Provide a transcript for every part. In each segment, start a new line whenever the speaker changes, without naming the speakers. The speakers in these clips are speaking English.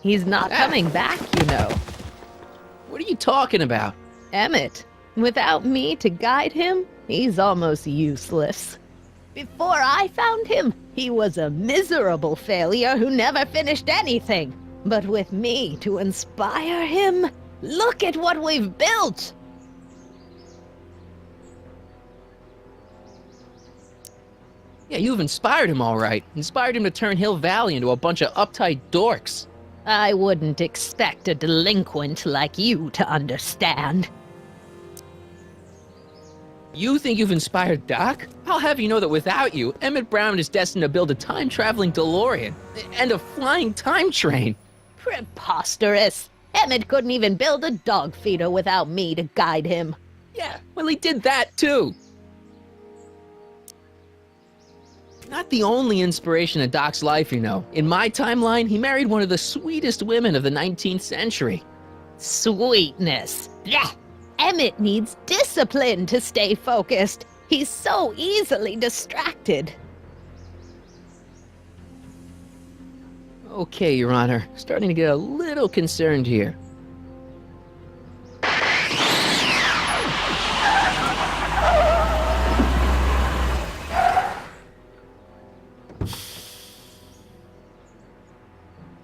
He's not coming back, you know.
What are you talking about?
Emmett, without me to guide him, he's almost useless. Before I found him, he was a miserable failure who never finished anything. But with me to inspire him, look at what we've built!
Yeah, you've inspired him all right. Inspired him to turn Hill Valley into a bunch of uptight dorks.
I wouldn't expect a delinquent like you to understand.
You think you've inspired Doc? I'll have you know that without you, Emmett Brown is destined to build a time-traveling DeLorean and a flying time train.
Preposterous! Emmett couldn't even build a dog feeder without me to guide him.
Yeah, well, he did that too. Not the only inspiration in Doc's life, you know. In my timeline, he married one of the sweetest women of the 19th century.
Sweetness. Blech. Emmett needs discipline to stay focused. He's so easily distracted.
Okay, Your Honor. Starting to get a little concerned here.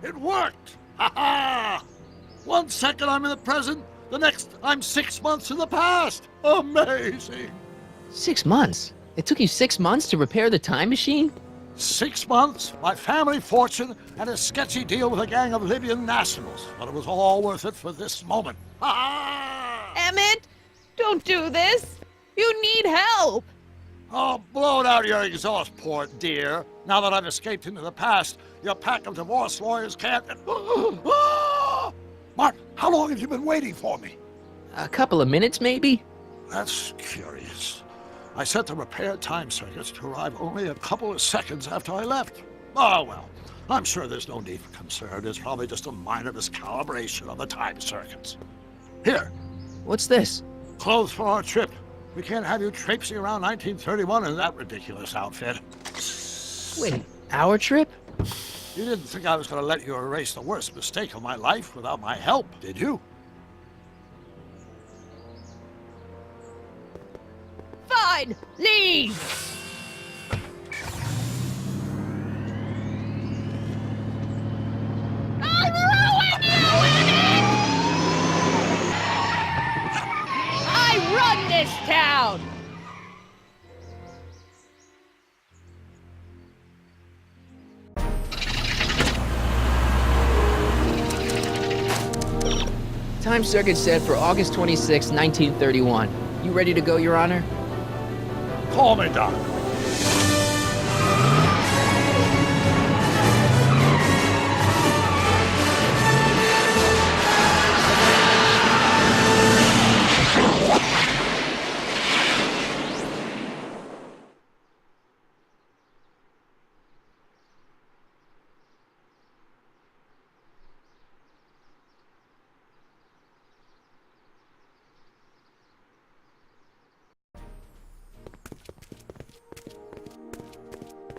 It worked! Ha ha! 1 second I'm in the present, the next I'm 6 months in the past! Amazing!
6 months? It took you 6 months to repair the time machine?
6 months, my family fortune, and a sketchy deal with a gang of Libyan nationals. But it was all worth it for this moment. Ha ha!
Emmett, don't do this. You need help.
Oh, blow out your exhaust port, dear. Now that I've escaped into the past, your pack of divorce lawyers can't... Martin, how long have you been waiting for me?
A couple of minutes, maybe?
That's curious. I set the repair time circuits to arrive only a couple of seconds after I left. Oh, well, I'm sure there's no need for concern. It's probably just a minor miscalibration of the time circuits. Here.
What's this?
Clothes for our trip. We can't have you traipsing around 1931 in that ridiculous outfit.
Wait, our trip?
You didn't think I was going to let you erase the worst mistake of my life without my help, did you?
Fine, leave. I'll ruin you, Emmett! I run this town!
Time circuit set for August 26, 1931. You ready to go, Your Honor?
Call me, Doc.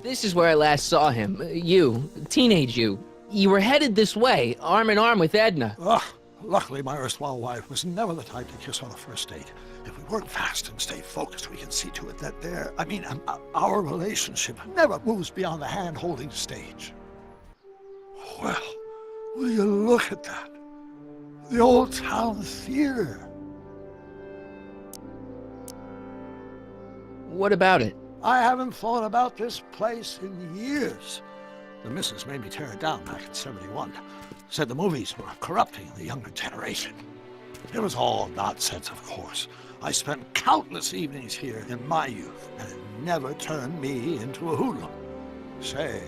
This is where I last saw him. You, teenage you. You were headed this way, arm in arm with Edna.
Ugh. Luckily, my erstwhile wife was never the type to kiss on a first date. If we work fast and stay focused, we can see to it that our relationship never moves beyond the hand-holding stage. Well, will you look at that? The old town theater.
What about it?
I haven't thought about this place in years. The missus made me tear it down back in '71. Said the movies were corrupting the younger generation. It was all nonsense, of course. I spent countless evenings here in my youth, and it never turned me into a hoodlum. Say,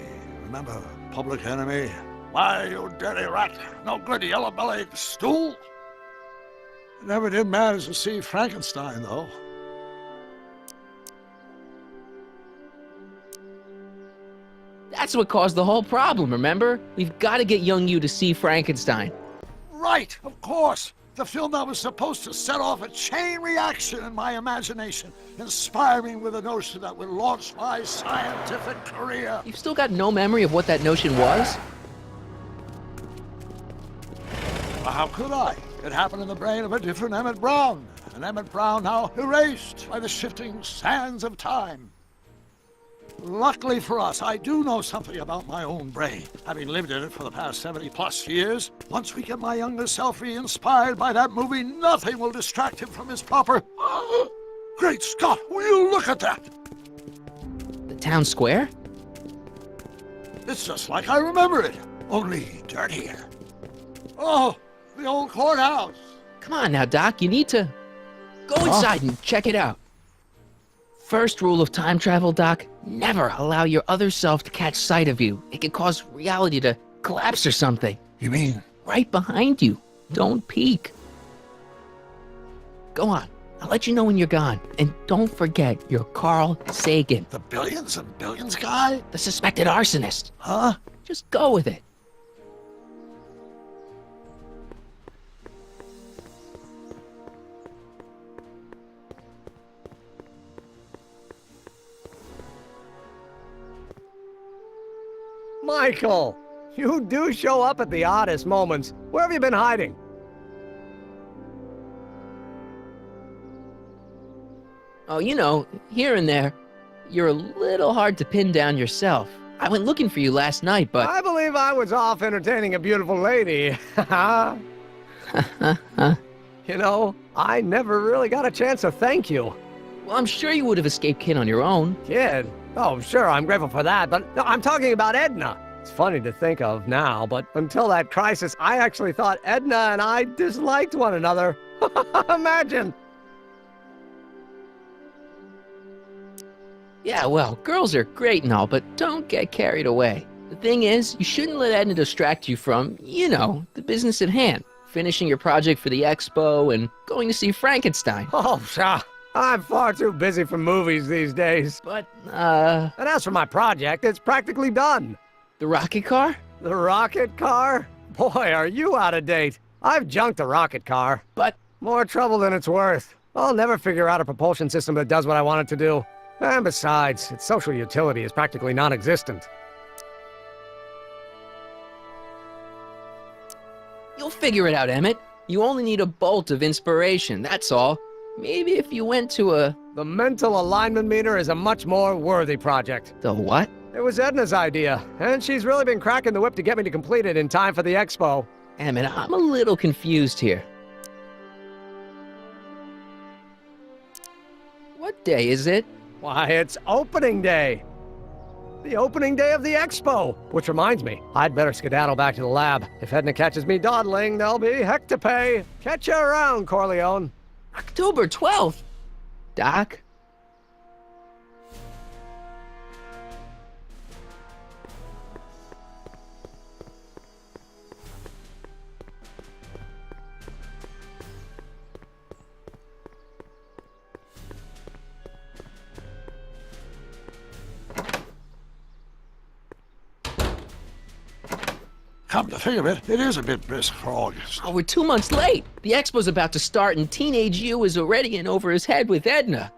remember Public Enemy? Why, you dirty rat, no good yellow-bellied stool? Never did manage to see Frankenstein, though.
That's what caused the whole problem, remember? We've got to get young you to see Frankenstein.
Right, of course. The film that was supposed to set off a chain reaction in my imagination, inspiring with a notion that would launch my scientific career.
You've still got no memory of what that notion was?
how could I? It happened in the brain of a different Emmett Brown. An Emmett Brown now erased by the shifting sands of time. Luckily for us, I do know something about my own brain, having lived in it for the past 70-plus years. Once we get my younger self re-inspired by that movie, nothing will distract him from his proper... Great Scott, will you look at that?
The town square?
It's just like I remember it, only dirtier. Oh, the old courthouse.
Come on now, Doc, you need to go inside and check it out. First rule of time travel, Doc, never allow your other self to catch sight of you. It could cause reality to collapse or something.
You mean?
Right behind you. Don't peek. Go on. I'll let you know when you're gone. And don't forget your Carl Sagan.
The billions and billions guy?
The suspected arsonist.
Huh?
Just go with it.
Michael, you do show up at the oddest moments. Where have you been hiding?
Oh, you know, here and there, you're a little hard to pin down yourself. I went looking for you last night, but...
I believe I was off entertaining a beautiful lady. You know, I never really got a chance to thank you.
Well, I'm sure you would have escaped Kin on your own.
Kid? Oh, sure, I'm grateful for that, but no, I'm talking about Edna. It's funny to think of now, but until that crisis, I actually thought Edna and I disliked one another. Imagine!
Yeah, well, girls are great and all, but don't get carried away. The thing is, you shouldn't let Edna distract you from, you know, the business at hand. Finishing your project for the expo and going to see Frankenstein.
Oh, pshaw. I'm far too busy for movies these days.
But,
And as for my project, it's practically done.
the rocket car?
The rocket car? Boy, are you out of date. I've junked the rocket car.
But,
More trouble than it's worth. I'll never figure out a propulsion system that does what I want it to do. And besides, its social utility is practically non-existent.
you'll figure it out, Emmett. You only need a bolt of inspiration, that's all. Maybe if you went to a...
The mental alignment meter is a much more worthy project.
The what?
It was Edna's idea, and she's really been cracking the whip to get me to complete it in time for the expo.
Emmett, I'm a little confused here. What day is it?
Why, it's opening day. The opening day of the expo. Which reminds me, I'd better skedaddle back to the lab. If Edna catches me dawdling, there'll be heck to pay. Catch you around, Corleone.
October 12th. Doc?
Come to think of it, it is a bit brisk for August.
Oh, we're 2 months late. The expo's about to start and Teenage You is already in over his head with Edna.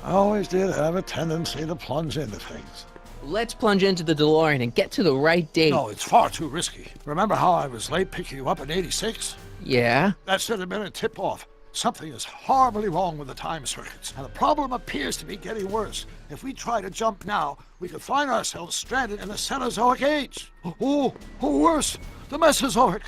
I always did have a tendency to plunge into things.
Let's plunge into the DeLorean and get to the right date.
No, it's far too risky. Remember how I was late picking you up in '86?
Yeah?
That should have been a tip-off. Something is horribly wrong with the time circuits, and the problem appears to be getting worse. If we try to jump now, we could find ourselves stranded in the Cenozoic age. Oh, worse, the Mesozoic.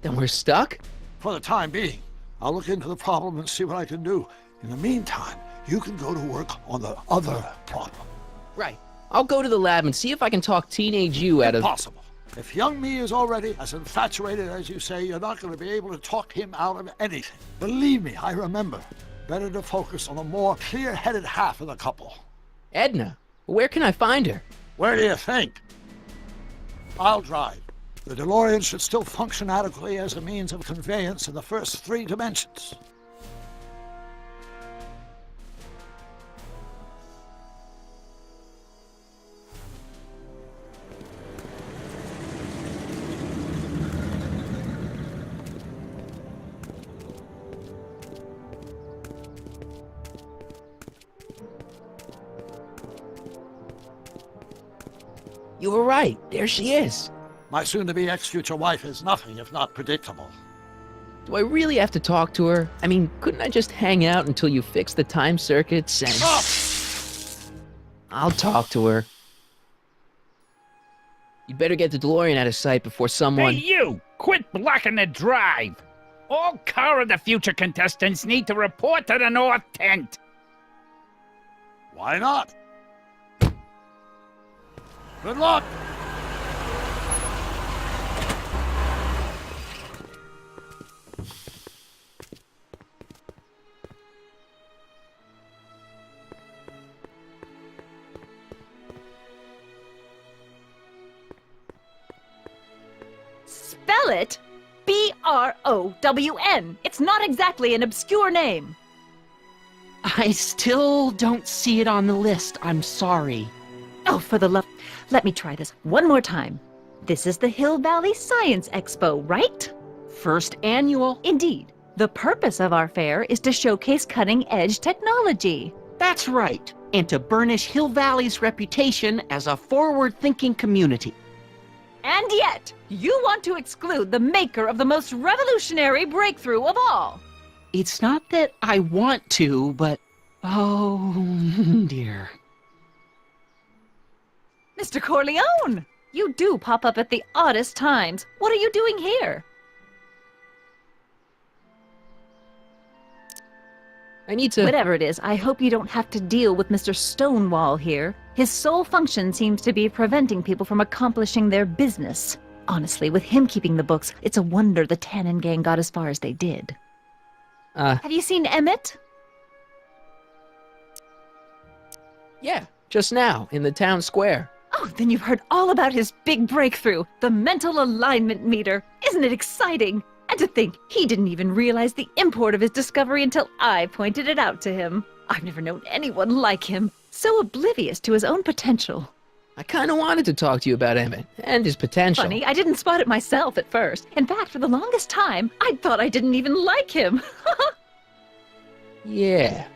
Then we're stuck?
For the time being, I'll look into the problem and see what I can do. In the meantime, you can go to work on the other problem.
Right. I'll go to the lab and see if I can talk Teenage You out of...
Impossible. If young me is already as infatuated as you say, you're not going to be able to talk him out of anything. Believe me, I remember. Better to focus on the more clear-headed half of the couple.
Edna? Where can I find her?
Where do you think? I'll drive. The DeLorean should still function adequately as a means of conveyance in the first 3 dimensions.
You were right. There she is.
My soon-to-be ex-future wife is nothing if not predictable.
Do I really have to talk to her? I mean, couldn't I just hang out until you fix the time circuits and...
Stop!
I'll talk to her. You'd better get the DeLorean out of sight before someone...
Hey, you! Quit blocking the drive! All Car of the Future contestants need to report to the North Tent.
Why not? Good luck!
Spell it Brown. It's not exactly an obscure name.
I still don't see it on the list. I'm sorry.
Oh, for the love... Let me try this one more time. This is the Hill Valley Science Expo, right?
First annual.
Indeed. The purpose of our fair is to showcase cutting-edge technology.
That's right. And to burnish Hill Valley's reputation as a forward-thinking community.
And yet, you want to exclude the maker of the most revolutionary breakthrough of all.
It's not that I want to, but... oh, dear.
Mr. Corleone! You do pop up at the oddest times. What are you doing here?
I need to...
Whatever it is, I hope you don't have to deal with Mr. Stonewall here. His sole function seems to be preventing people from accomplishing their business. Honestly, with him keeping the books, it's a wonder the Tannen gang got as far as they did. Have you seen Emmett?
Yeah, just now, in the town square.
Oh, then you've heard all about his big breakthrough, the mental alignment meter. Isn't it exciting? And to think, he didn't even realize the import of his discovery until I pointed it out to him. I've never known anyone like him, so oblivious to his own potential.
I kind of wanted to talk to you about Emmett and his potential.
Funny, I didn't spot it myself at first. In fact, for the longest time, I thought I didn't even like him.
Yeah.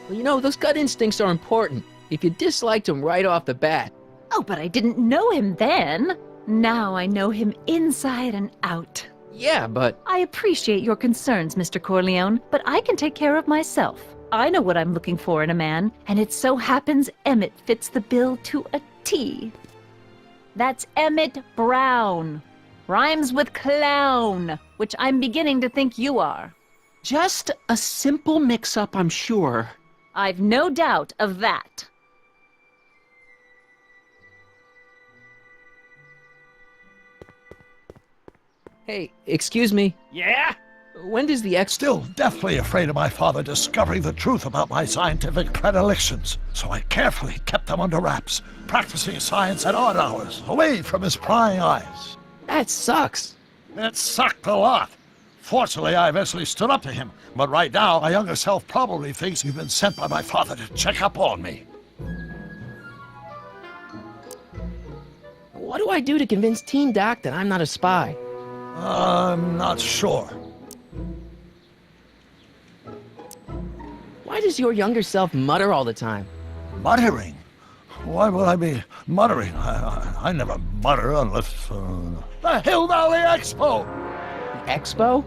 Well, you know, those gut instincts are important. If you disliked him right off the bat.
Oh, but I didn't know him then. Now I know him inside and out.
Yeah, but...
I appreciate your concerns, Mr. Corleone, but I can take care of myself. I know what I'm looking for in a man, and it so happens Emmett fits the bill to a T. That's Emmett Brown. Rhymes with clown, which I'm beginning to think you are.
Just a simple mix-up, I'm sure.
I've no doubt of that.
Hey, excuse me.
Yeah?
When does the
Still deathly afraid of my father discovering the truth about my scientific predilections, so I carefully kept them under wraps, practicing science at odd hours, away from his prying eyes.
That sucks.
It sucked a lot. Fortunately, I eventually stood up to him, but right now, my younger self probably thinks you've been sent by my father to check up on me.
What do I do to convince Teen Doc that I'm not a spy?
I'm not sure.
Why does your younger self mutter all the time?
Muttering? Why would I be muttering? I never mutter unless... The Hill Valley Expo!
The expo?